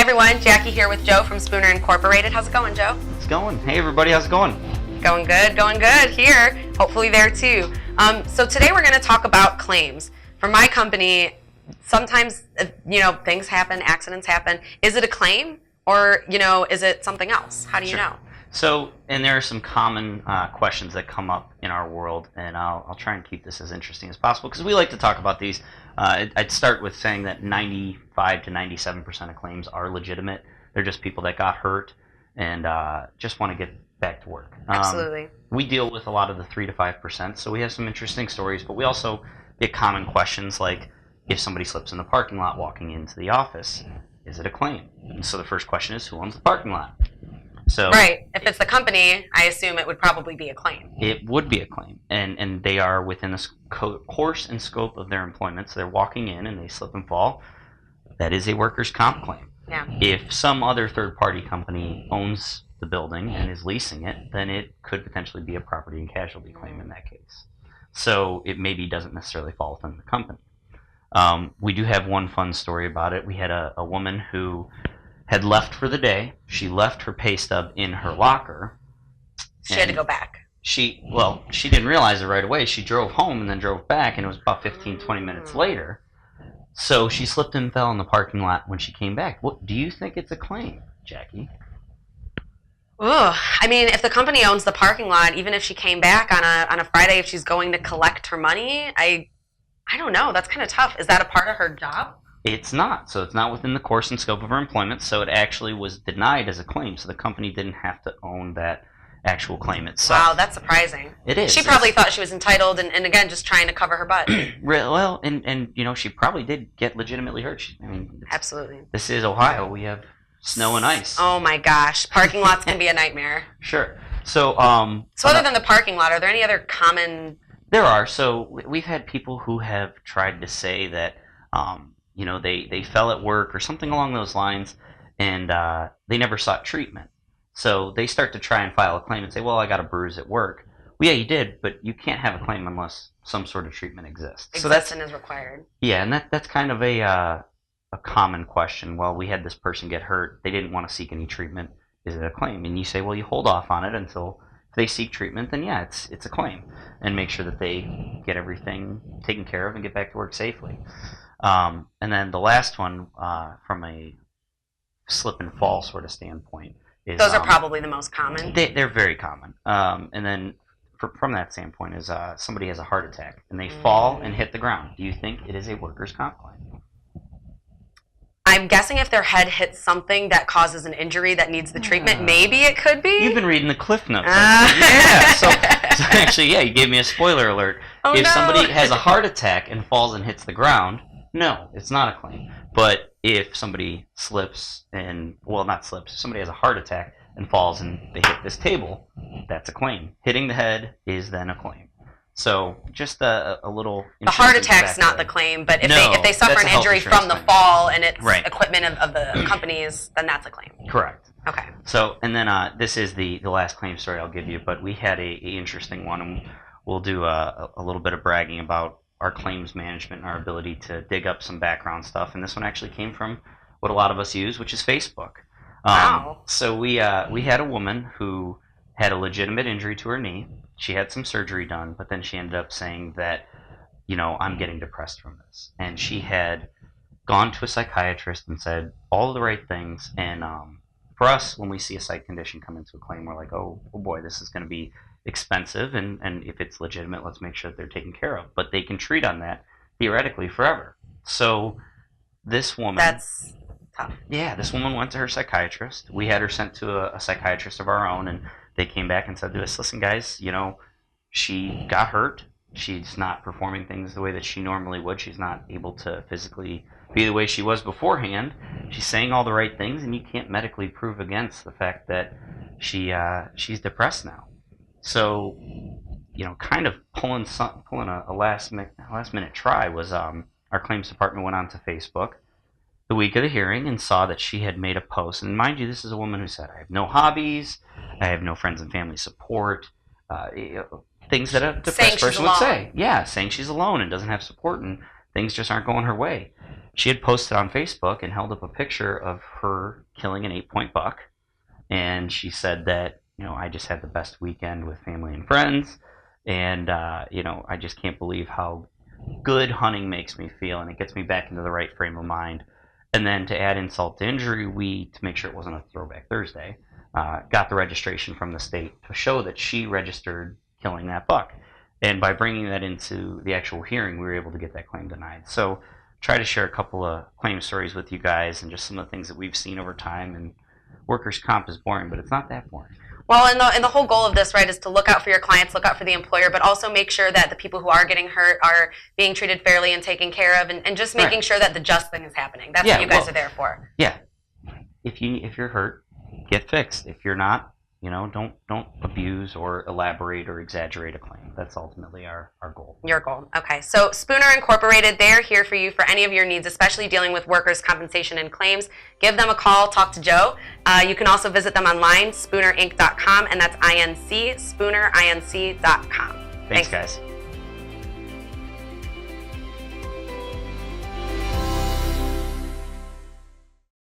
everyone, Jackie here with Joe from Spooner Incorporated. How's it going, Joe? It's going. Hey everybody, how's it going? Going good here. Hopefully there too. So today we're going to talk about claims. For my company, sometimes, things happen, accidents happen. Is it a claim or, is it something else? How do you know? So, and there are some common questions that come up in our world, and I'll try and keep this as interesting as possible because we like to talk about these. I'd start with saying that 95 to 97% of claims are legitimate. They're just people that got hurt and just want to get back to work. Absolutely. We deal with a lot of the 3 to 5%, so we have some interesting stories, but we also get common questions like if somebody slips in the parking lot walking into the office, is it a claim? And so the first question is, who owns the parking lot? So right. If it's the company, I assume it would probably be a claim. It would be a claim, and they are within the course and scope of their employment. So they're walking in and they slip and fall. That is a workers' comp claim. Yeah. If some other third-party company owns the building and is leasing it, then it could potentially be a property and casualty claim in that case. So it maybe doesn't necessarily fall within the company. We do have one fun story about it. We had a woman who had left for the day. She left her pay stub in her locker. She had to go back. She didn't realize it right away. She drove home and then drove back, and it was about 15, 20 minutes later. So she slipped and fell in the parking lot when she came back. What do you think it's a claim, Jackie? Ugh. I mean, if the company owns the parking lot, even if she came back on a Friday, if she's going to collect her money, I don't know. That's kind of tough. Is that a part of her job? It's not. So it's not within the course and scope of her employment, so it actually was denied as a claim. So the company didn't have to own that actual claim itself. Wow, that's surprising. It is. She probably thought she was entitled and again, just trying to cover her butt. Well, and she probably did get legitimately hurt. Absolutely. This is Ohio. We have snow and ice. Oh my gosh. Parking lots can be a nightmare. Sure. So, so other than the parking lot, are there any other common... There are. So we've had people who have tried to say that, they fell at work or something along those lines, and they never sought treatment. So they start to try and file a claim and say, well, I got a bruise at work. Well, yeah, you did, but you can't have a claim unless some sort of treatment exists. Existence is required. Yeah, and that's kind of a common question. Well, we had this person get hurt. They didn't want to seek any treatment. Is it a claim? And you say, well, you hold off on it until they seek treatment, then yeah, it's a claim. And make sure that they get everything taken care of and get back to work safely. And then the last one, from a slip and fall sort of standpoint, is... Those are probably the most common. They're very common. And then from that standpoint is somebody has a heart attack and they fall and hit the ground. Do you think it is a workers' comp claim? I'm guessing if their head hits something that causes an injury that needs the treatment, maybe it could be. You've been reading the Cliff Notes. Yeah. So actually, yeah, you gave me a spoiler alert. If somebody has a heart attack and falls and hits the ground, no, it's not a claim. But if somebody slips and, well, not slips, if somebody has a heart attack and falls and they hit this table, that's a claim. Hitting the head is then a claim. So just a little... The heart attack's not the claim, but if they suffer an injury from the fall and it's equipment of the companies, then that's a claim. Correct. Okay. So, and then this is the last claim story I'll give you, but we had a interesting one, and we'll do a little bit of bragging about our claims management and our ability to dig up some background stuff. And this one actually came from what a lot of us use, which is Facebook. Wow. So we had a woman who had a legitimate injury to her knee. She had some surgery done, but then she ended up saying that, I'm getting depressed from this. And she had gone to a psychiatrist and said all of the right things. And for us, when we see a psych condition come into a claim, we're like, oh boy, this is going to be expensive. And if it's legitimate, let's make sure that they're taken care of. But they can treat on that, theoretically, forever. So this woman... That's tough. Yeah, this woman went to her psychiatrist. We had her sent to a psychiatrist of our own, and they came back and said to us, listen, guys, she got hurt. She's not performing things the way that she normally would. She's not able to physically be the way she was beforehand. She's saying all the right things, and you can't medically prove against the fact that she's depressed now. So, kind of pulling a last minute try was our claims department went onto Facebook the week of the hearing and saw that she had made a post. And mind you, this is a woman who said, I have no hobbies, I have no friends and family support, things that a depressed person would say. Yeah, saying she's alone and doesn't have support and things just aren't going her way. she had posted on Facebook and held up a picture of her killing an 8-point buck. And she said that, I just had the best weekend with family and friends. And, I just can't believe how good hunting makes me feel. And it gets me back into the right frame of mind. And then to add insult to injury, to make sure it wasn't a Throwback Thursday, got the registration from the state to show that she registered killing that buck. And by bringing that into the actual hearing, we were able to get that claim denied. So try to share a couple of claim stories with you guys and just some of the things that we've seen over time. And workers' comp is boring, but it's not that boring. Well, and the whole goal of this, right, is to look out for your clients, look out for the employer, but also make sure that the people who are getting hurt are being treated fairly and taken care of, and just making sure that the just thing is happening. That's what you guys are there for. Yeah. If you're hurt, get fixed. If you're not, don't abuse or elaborate or exaggerate a claim. That's ultimately our goal. Your goal. Okay. So Spooner Incorporated, they're here for you for any of your needs, especially dealing with workers' compensation and claims. Give them a call. Talk to Joe. You can also visit them online, SpoonerInc.com, and that's INC, SpoonerINC.com. Thanks, guys.